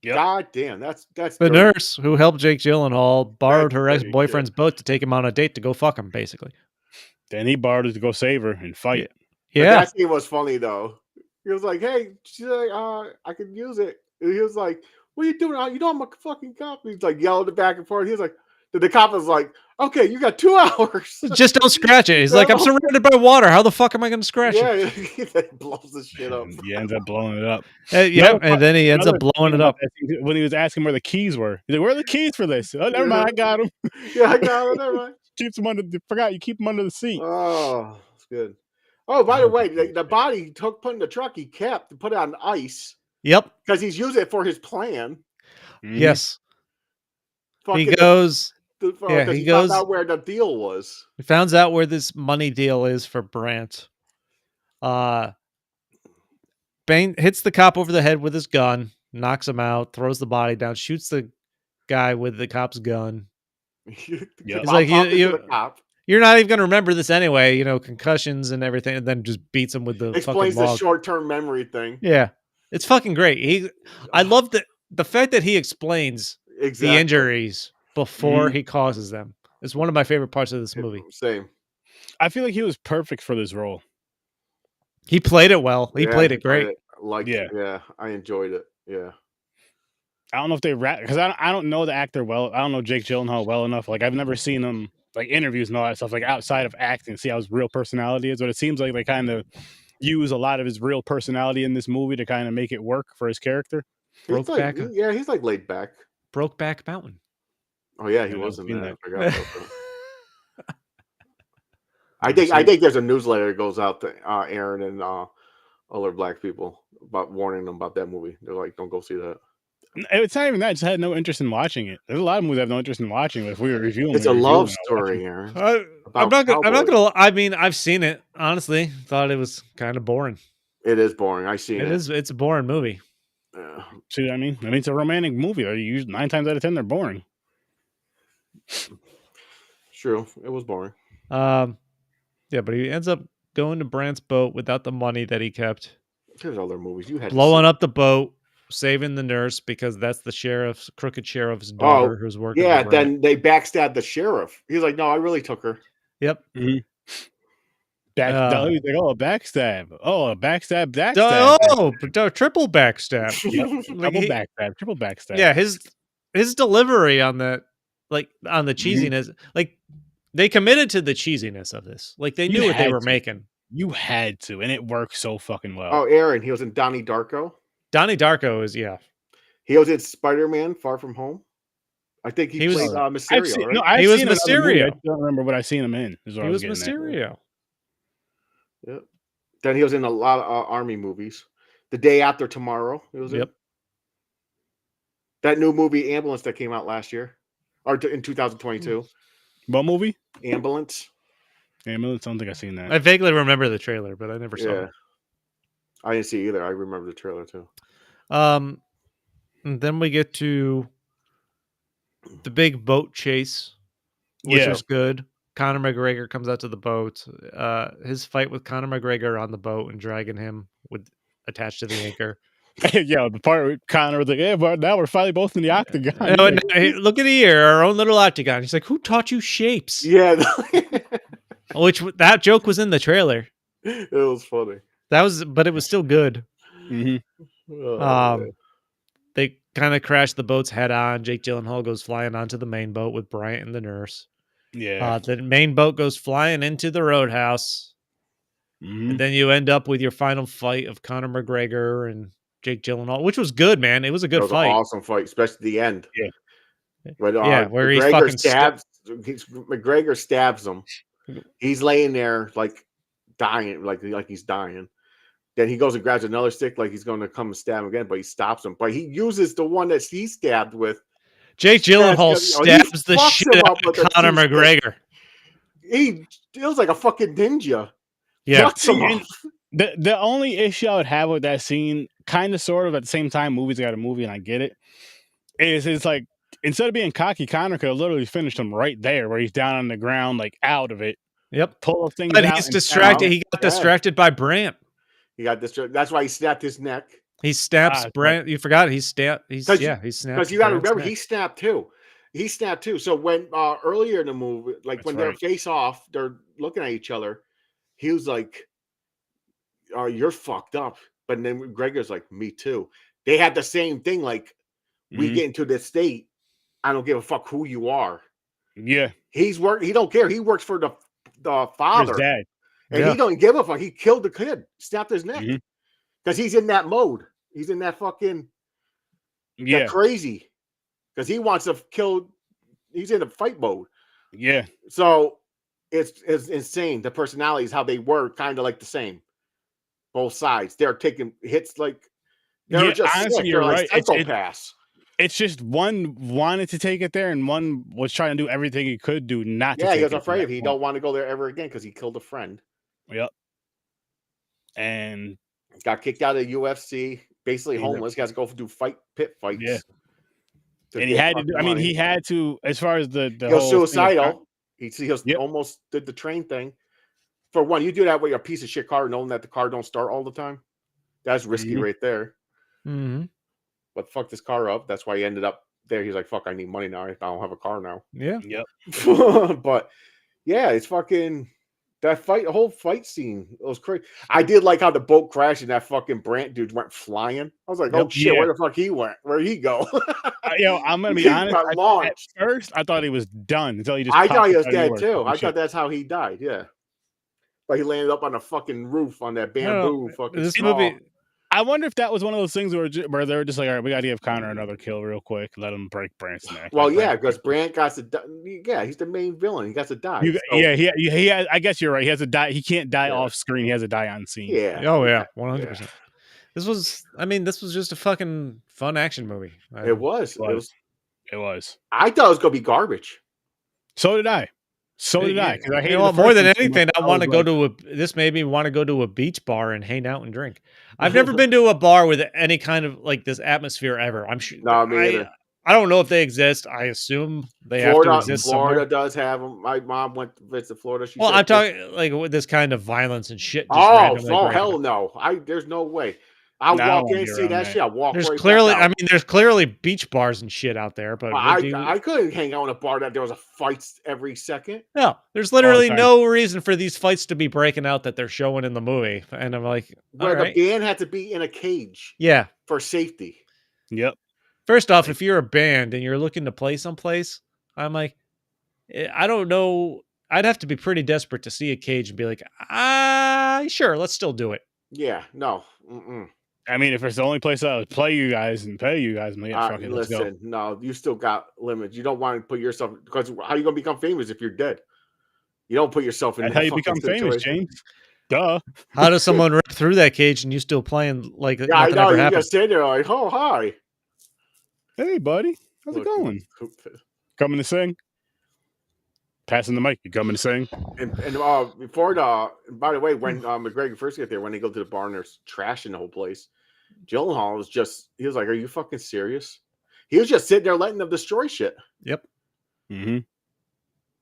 Yep. God damn, that's the nurse who helped Jake Gyllenhaal borrowed her ex-boyfriend's boat to take him on a date to go fuck him, basically. Then he borrowed it to go save her and fight. Yeah. That scene was funny though. He was like, "Hey," she's like, "I can use it." And he was like, "What are you doing? You know I'm a fucking cop." He's like yelling it back and forth. He was like, the cop was like, "Okay, you got 2 hours. Just don't scratch it." He's like, "I'm surrounded by water. How the fuck am I going to scratch it?" He blows this shit up. He ends up blowing it up. And then he ends up blowing it up. When he was asking where the keys were. He's like, "Where are the keys for this?" "Oh, never mind. I got them." Yeah, I got them. Never mind. Keeps them forgot you keep them under the seat. Oh, that's good. Oh, by the way, the body he put in the truck, he kept to put it on ice. Yep. Because he's using it for his plan. Yes. Fucking he goes. He found out where the deal was. He finds out where this money deal is for Brandt. Bane hits the cop over the head with his gun, knocks him out, throws the body down, shoots the guy with the cop's gun. He's like, you're not even going to remember this anyway, concussions and everything, and then just beats him with the explains fucking the short-term memory thing. Yeah. It's fucking great. I love the fact that he explains the injuries before he causes them. It's one of my favorite parts of this movie. Same. I feel like he was perfect for this role. He played it well. He played it great. I enjoyed it. Yeah. I don't know if they because I don't know the actor well. I don't know Jake Gyllenhaal well enough. Like, I've never seen him like interviews and all that stuff, like outside of acting, see how his real personality is. But it seems like they kind of use a lot of his real personality in this movie to kind of make it work for his character. He's like laid back. Brokeback Mountain. Oh yeah, he was in that. I forgot about that. I think there's a newsletter that goes out to Aaron and other black people about warning them about that movie. They're like, don't go see that. It's not even that. I just had no interest in watching it. There's a lot of movies I have no interest in watching. But if we were reviewing, it's a love story, Aaron. I'm not gonna. I mean, I've seen it. Honestly, thought it was kind of boring. It is boring. I seen it. It's a boring movie. Yeah. See what I mean? It's a romantic movie. Usually 9 times out of 10 they're boring. True, it was boring. Yeah, but he ends up going to Brandt's boat without the money that he kept. There's other movies you had blowing up the boat, saving the nurse because that's the crooked sheriff's daughter who's working. Yeah, then they backstabbed the sheriff. He's like, "No, I really took her." Yep. Mm-hmm. He's like, "Oh, a backstab! Oh, a backstab! Triple backstab! Triple backstab!" Yeah, his delivery on that, like on the cheesiness, like they committed to the cheesiness of this. Like they knew what they were making. You had to, and it worked so fucking well. Oh, Aaron, he was in Donnie Darko. Donnie Darko is He was in Spider-Man: Far From Home. I think he played Mysterio. Right? He was Mysterio. I don't remember what I seen him in. He was Mysterio. Yep. Then he was in a lot of army movies. The Day After Tomorrow. He was in. That new movie Ambulance that came out last year, or in 2022. What movie? Ambulance. I don't think I've seen that. I vaguely remember the trailer, but I never saw it. I didn't see either. I remember the trailer too. And then we get to the big boat chase, which is good. Conor McGregor comes out to the boat. His fight with Conor McGregor on the boat and dragging him attached to the anchor Yeah, the part with Conor was like, yeah, but now we're finally both in the octagon. Hey, look at here, our own little octagon. He's like, who taught you shapes? Yeah. Which that joke was in the trailer. It was funny. But it was still good. Oh, They kind of crashed the boats head on. Jake Gyllenhaal goes flying onto the main boat with Bryant and the nurse. Yeah. The main boat goes flying into the Roadhouse. And then you end up with your final fight of Conor McGregor and Jake Gyllenhaal, which was good, man. It was a good fight. An awesome fight, especially the end. Yeah. But, where McGregor stabs him. He's laying there like dying, like he's dying. Then he goes and grabs another stick, like he's going to come and stab him again, but he stops him. But he uses the one that he stabbed with. Jake Gyllenhaal stabs the shit out of Conor McGregor. He feels like a fucking ninja. Yeah. The only issue I would have with that scene, kind of, sort of, at the same time, movies got a movie, and I get it, is it's like, instead of being cocky, Conor could have literally finished him right there, where he's down on the ground, like, out of it. Yep. Pull things but out. He's distracted. He got distracted by Brant. He got distracted. That's why he snapped his neck. He snaps Brant. You forgot he snapped. He snapped. Because you got to remember, he snapped too. He snapped too. So when earlier in the movie, like when they're face off, they're looking at each other. He was like, "Oh, you're fucked up." But then Gregor's like, "Me too." They had the same thing. Like, we get into this state, I don't give a fuck who you are. Yeah, he don't care. He works for the father, his dad. And he don't give a fuck. He killed the kid, snapped his neck, because he's in that mode. He's in that fucking that crazy, because he wants to kill. He's in a fight mode. Yeah. So it's insane. The personalities, how they were kind of like the same. Both sides. They're taking hits like they're just honestly, sick. you're They're right. like psychopaths. It's just one wanted to take it there, and one was trying to do everything he could do not to. Yeah, he was afraid he don't want to go there ever again because he killed a friend. Yep. And got kicked out of the UFC. Basically homeless. Got to go do pit fights. Yeah. And he had to do. I mean, he had to. As far as the he was suicidal. He almost did the train thing. For one, you do that with your piece of shit car, knowing that the car don't start all the time. That's risky right there. Mm-hmm. But fuck this car up. That's why he ended up there. He's like, fuck, I need money now. I don't have a car now. Yeah. Yep. But yeah, it's fucking that fight, the whole fight scene. It was crazy. I did like how the boat crashed and that fucking Brant dude went flying. I was like, oh shit, where the fuck he went? Where'd he go? I'm gonna be honest. At first, I thought he was done until he just. I thought he was dead too. I thought that's how he died. Yeah. But he landed up on a fucking roof on that bamboo fucking. This movie. I wonder if that was one of those things where they were just like, all right, we got to give Conor another kill real quick, let him break Brant's neck. Well, yeah, because Brant got to die. Yeah, he's the main villain. He got to die. He has, I guess you're right. He has to die. He can't die off screen. He has to die on scene. Yeah. Oh yeah, 100%. This was just a fucking fun action movie. It was. I thought it was gonna be garbage. So did I. Because I hate more than anything. I want to go to this made me want to go to a beach bar and hang out and drink. I've never been to a bar with any kind of like this atmosphere ever. I'm sure. No, me either. I don't know if they exist. I assume they have to exist Florida somewhere. does have them. My mom went to visit Florida. I'm talking like with this kind of violence and shit. Hell no! There's no way. I'll walk in and see that shit. I'll walk. There's there's clearly beach bars and shit out there, but I couldn't hang out in a bar that there was a fight every second. No, there's literally no reason for these fights to be breaking out that they're showing in the movie, and I'm like, where the band had to be in a cage, for safety. Yep. First off, if you're a band and you're looking to play someplace, I'm like, I don't know. I'd have to be pretty desperate to see a cage and be like, sure, let's still do it. Yeah, no. I mean, if it's the only place I would play you guys and pay you guys, let's go. No, you still got limits. You don't want to put yourself, because how are you going to become famous if you're dead? You don't put yourself in. That's how you become famous, James. Duh. How does someone rip through that cage and you still playing like nothing I know. You just stand there like, oh hi, hey buddy, how's it going? Coming to sing. Passing the mic. You coming to sing? And before by the way, when McGregor first got there, when they go to the bar and there's trash in the whole place, Gyllenhaal he was like, "Are you fucking serious?" He was just sitting there letting them destroy shit. Yep. Mm-hmm.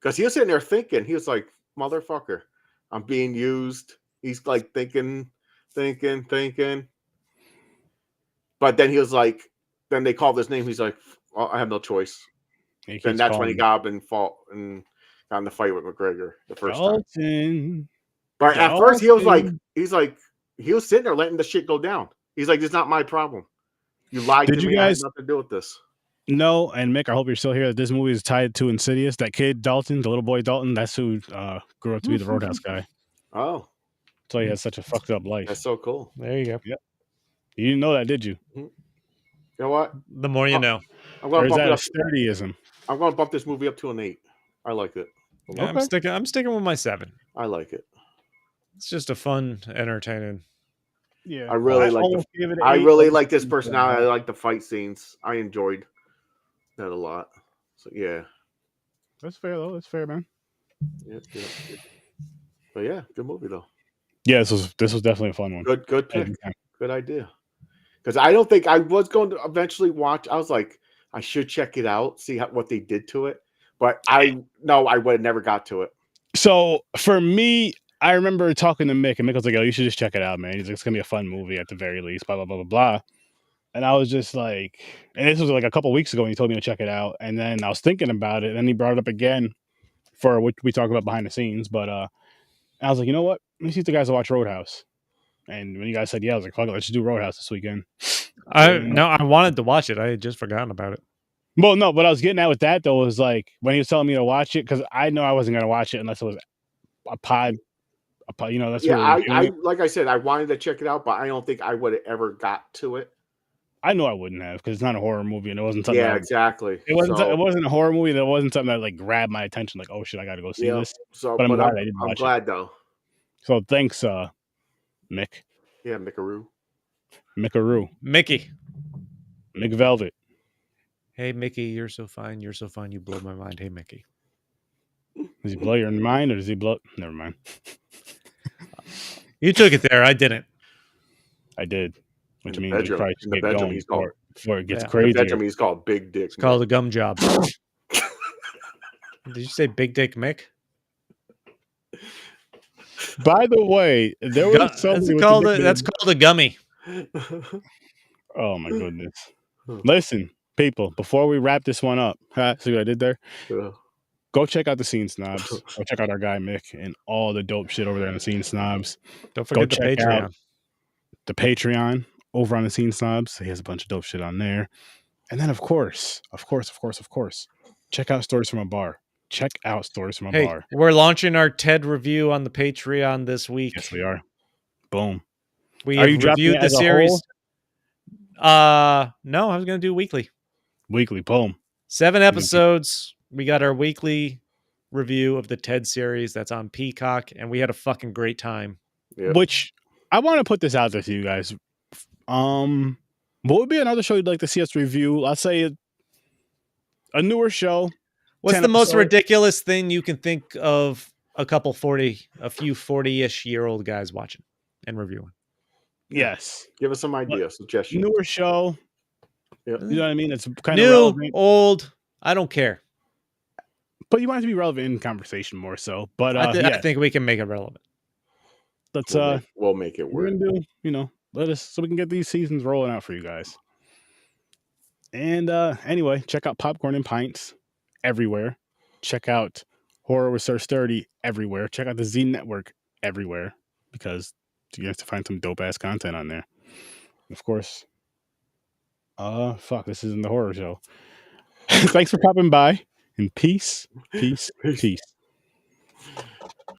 Because he was sitting there thinking, he was like, "Motherfucker, I'm being used." He's like thinking. But then he was like, then they called his name. He's like, well, I have no choice. Then that's when he got up and fought and got in the fight with McGregor the first time. But at first he was like, he was sitting there letting the shit go down. He's like, it's not my problem. You lied to me. I had nothing to do with this. No, and Mick, I hope you're still here. This movie is tied to Insidious. That kid Dalton, the little boy Dalton, that's who grew up to be the Roadhouse guy. Oh, so he has such a fucked up life. That's so cool. There you go. Yep. You didn't know that, did you? You know what? The more you know. Or is that a sturdyism? I'm going to bump this movie up to an 8. I like it. Yeah, okay. I'm sticking with my 7. I like it. It's just a fun, entertaining. Yeah, I really like this personality. I like the fight scenes. I enjoyed that a lot. So yeah, that's fair though. That's fair, man. Yeah. But yeah, good movie though. Yeah, this was definitely a fun one. Good pick. Good idea. Because I don't think I was going to eventually watch. I was like, I should check it out, see what they did to it. But I would have never got to it. So for me, I remember talking to Mick, and Mick was like, "Oh, you should just check it out, man. He's like, it's gonna be a fun movie at the very least." Blah blah blah blah blah. And I was just like, and this was like a couple weeks ago when he told me to check it out. And then I was thinking about it, and then he brought it up again for what we talk about behind the scenes. But I was like, you know what? Let me see if the guys will watch Roadhouse. And when you guys said yeah, I was like, fuck it, let's just do Roadhouse this weekend. I wanted to watch it. I had just forgotten about it. Well, no, what I was getting at with that though was like when he was telling me to watch it, because I know I wasn't gonna watch it unless it was a pod. You know, that's I like I said, I wanted to check it out, but I don't think I would have ever got to it. I know I wouldn't have, because it's not a horror movie, and it wasn't something. Yeah, exactly. It wasn't a horror movie. That wasn't something that like grabbed my attention. Like, oh shit, I got to go see this. So, but I'm glad I didn't watch it. I'm glad though. So thanks, Mick. Yeah, Mickaroo. Mickey. McVelvet. Hey Mickey, you're so fine. You're so fine. You blow my mind. Hey Mickey. Does he blow your mind, or does he blow? Never mind. You took it there. I didn't. I did. Which in means the bedroom, in the bedroom he's called, before it gets crazy. In the bedroom he's called Big Dick. It's called a gum job. Did you say Big Dick Mick? By the way, there was that's called a gummy. Oh my goodness! Listen, people, before we wrap this one up, see what I did there? Yeah. Go check out the Scene Snobs. Go check out our guy Mick and all the dope shit over there in the Scene Snobs. Don't forget the Patreon. The Patreon over on the Scene Snobs. He has a bunch of dope shit on there. And then of course, check out Stories from a Bar. Check out Stories from a Bar. We're launching our TED review on the Patreon this week. Yes, we are. Boom. We have reviewed the series. No, I was going to do weekly. Weekly, boom. 7 episodes. We got our weekly review of the TED series that's on Peacock, and we had a fucking great time. Yep. Which I want to put this out there to you guys. What would be another show you'd like to see us review? I'll say a newer show. What's the most ridiculous thing you can think of a few 40-ish year old guys watching and reviewing? Yes. Give us some ideas, suggestions. Newer show. Yep. You know what I mean? It's kind of relevant. Old. I don't care. But you want it to be relevant in conversation more so. But I think we can make it relevant. Let's we'll make it work. We're gonna do, so we can get these seasons rolling out for you guys. And anyway, check out Popcorn and Pints everywhere. Check out Horror with Sir Sturdy everywhere. Check out the Z Network everywhere, because you have to find some dope ass content on there. Of course. This isn't the horror show. Thanks for popping by, and peace.